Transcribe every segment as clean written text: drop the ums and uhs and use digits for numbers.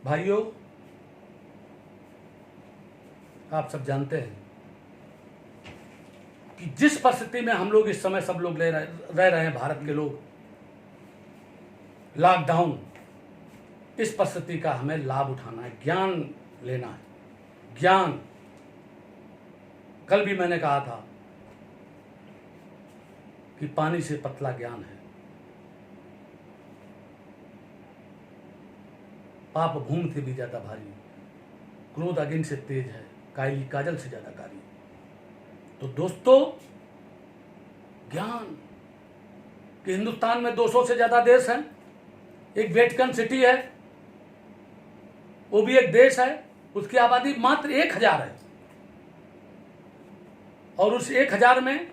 भाइयों, आप सब जानते हैं कि जिस परिस्थिति में हम लोग इस समय सब लोग रह रहे हैं, भारत के लोग, लॉकडाउन, इस परिस्थिति का हमें लाभ उठाना है, ज्ञान लेना है। ज्ञान, कल भी मैंने कहा था कि पानी से पतला ज्ञान है, पाप भूमि से भी ज्यादा भारी, क्रोध अग्नि से तेज है, कायली काजल से ज्यादा कारी। तो दोस्तों, ज्ञान कि हिंदुस्तान में 200 से ज्यादा देश हैं, एक वेटिकन सिटी है, वो भी एक देश है, उसकी आबादी मात्र 1000 है, और उस 1000 में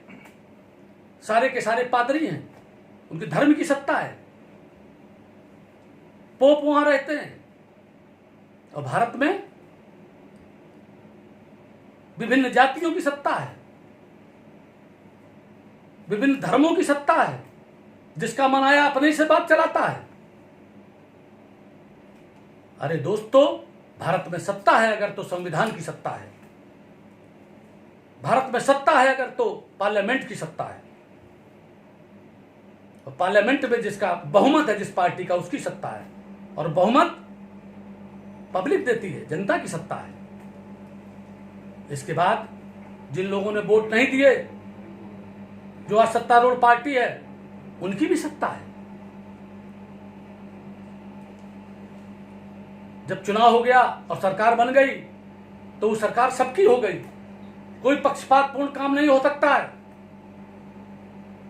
सारे के सारे पादरी हैं, उनके धर्म की सत्ता है, पोप वहां रहते हैं। और भारत में विभिन्न जातियों की सत्ता है, विभिन्न धर्मों की सत्ता है, जिसका मनाया अपने से बात चलाता है। अरे दोस्तों, भारत में सत्ता है अगर तो संविधान की सत्ता है, भारत में सत्ता है अगर तो पार्लियामेंट की सत्ता है, और पार्लियामेंट में जिसका बहुमत है, जिस पार्टी का, उसकी सत्ता है, और बहुमत पब्लिक देती है, जनता की सत्ता है। इसके बाद जिन लोगों ने वोट नहीं दिए, जो आज सत्तारूढ़ पार्टी है, उनकी भी सत्ता है। जब चुनाव हो गया और सरकार बन गई तो वो सरकार सबकी हो गई, कोई पक्षपातपूर्ण काम नहीं हो सकता है।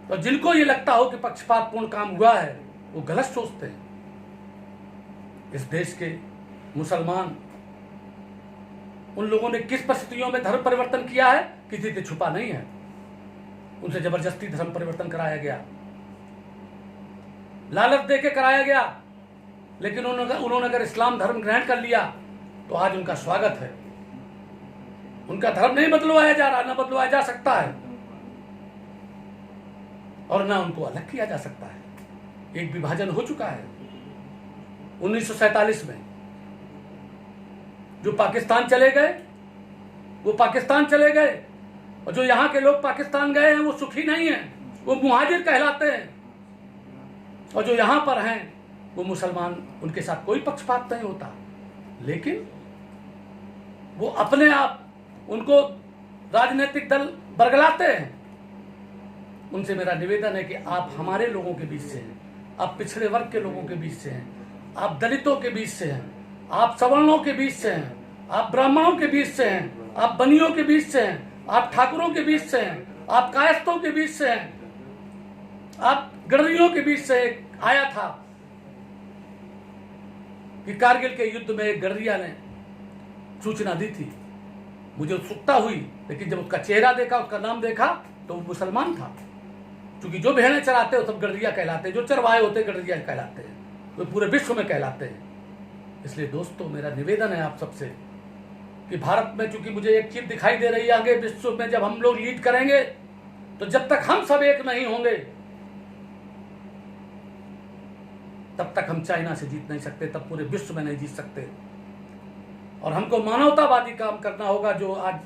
तो जिनको ये लगता हो कि पक्षपातपूर्ण काम हुआ है, वो गलत सोचते हैं। इस देश के मुसलमान, उन लोगों ने किस परिस्थितियों में धर्म परिवर्तन किया है, किसी से छुपा नहीं है। उनसे जबरदस्ती धर्म परिवर्तन कराया गया, लालच देके कराया गया, लेकिन उन्होंने अगर इस्लाम धर्म ग्रहण कर लिया तो आज उनका स्वागत है। उनका धर्म नहीं बदलवाया जा रहा, ना बदलवाया जा सकता है, और ना उनको अलग किया जा सकता है। एक विभाजन हो चुका है 1947 में। जो पाकिस्तान चले गए वो पाकिस्तान चले गए, और जो यहां के लोग पाकिस्तान गए हैं वो सुखी नहीं हैं, वो मुहाजिर कहलाते हैं। और जो यहां पर हैं वो मुसलमान, उनके साथ कोई पक्षपात नहीं होता, लेकिन वो अपने आप उनको राजनीतिक दल बरगलाते हैं। उनसे मेरा निवेदन है कि आप हमारे लोगों के बीच से हैं, आप पिछड़े वर्ग के लोगों के बीच से हैं, आप दलितों के बीच से हैं, आप सवर्णों के बीच से हैं, आप ब्राह्मणों के बीच से हैं, आप बनियों के बीच से हैं, आप ठाकुरों के बीच से हैं, आप कायस्थों के बीच से हैं, आप गडरियों के बीच से। आया था कि कारगिल के युद्ध में एक गडरिया ने सूचना दी थी, मुझे उत्सुकता हुई, लेकिन जब उसका चेहरा देखा, उसका नाम देखा, तो वो मुसलमान था। क्योंकि जो भेड़ें चराते हैं वो सब गडरिया कहलाते हैं, जो चरवाहे होते हैं गडरिया कहलाते हैं, वो पूरे विश्व में कहलाते हैं। इसलिए दोस्तों, मेरा निवेदन है आप सबसे कि भारत में, चूंकि मुझे एक चीज दिखाई दे रही है, आगे विश्व में जब हम लोग लीड करेंगे, तो जब तक हम सब एक नहीं होंगे तब तक हम चाइना से जीत नहीं सकते, तब पूरे विश्व में नहीं जीत सकते। और हमको मानवतावादी काम करना होगा, जो आज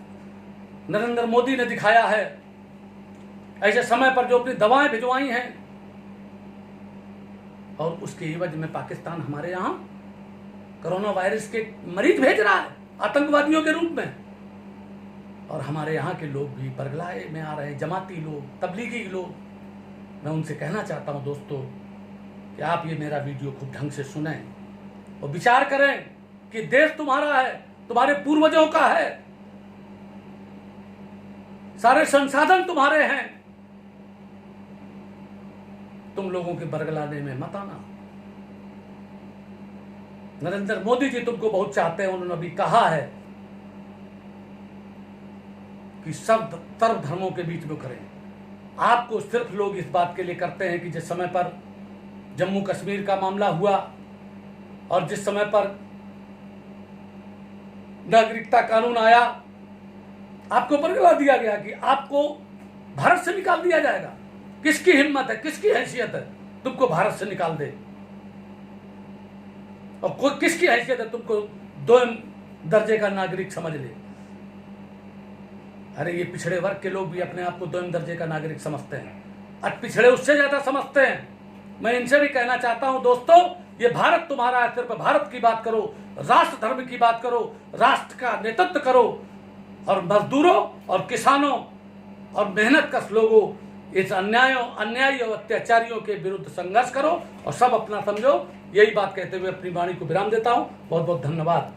नरेंद्र मोदी ने दिखाया है। ऐसे समय पर जो अपनी दवाएं भिजवाई हैं, और उसके एवज में पाकिस्तान हमारे यहां कोरोना वायरस के मरीज भेज रहा है आतंकवादियों के रूप में, और हमारे यहाँ के लोग भी बरगलाए में आ रहे हैं, जमाती लोग, तबलीगी लोग। मैं उनसे कहना चाहता हूं दोस्तों कि आप ये मेरा वीडियो खूब ढंग से सुनें और विचार करें कि देश तुम्हारा है, तुम्हारे पूर्वजों का है, सारे संसाधन तुम्हारे हैं, तुम लोगों के बरगलाने में मत आना। नरेंद्र मोदी जी तुमको बहुत चाहते हैं, उन्होंने अभी कहा है कि सब सर्व धर्मों के बीच में करें। आपको सिर्फ लोग इस बात के लिए करते हैं कि जिस समय पर जम्मू कश्मीर का मामला हुआ और जिस समय पर नागरिकता कानून आया, आपको बरगला दिया गया कि आपको भारत से निकाल दिया जाएगा। किसकी हिम्मत है, किसकी हैसियत है तुमको भारत से निकाल दे? और कोई किसकी हैसियत है तुमको दो दर्जे का नागरिक समझ ले? अरे ये पिछड़े वर्ग के लोग भी अपने आप को 2 दर्जे का नागरिक समझते हैं, और पिछड़े उससे ज्यादा समझते हैं। मैं इनसे भी कहना चाहता हूं दोस्तों, ये भारत तुम्हारा है, सिर्फ भारत की बात करो, राष्ट्र धर्म की बात करो, राष्ट्र का नेतृत्व करो, और मजदूरों और किसानों और मेहनतकश लोगों इस अन्यायी और अत्याचारियों के विरुद्ध संघर्ष करो और सब अपना समझो। यही बात कहते हुए अपनी वाणी को विराम देता हूं। बहुत बहुत धन्यवाद।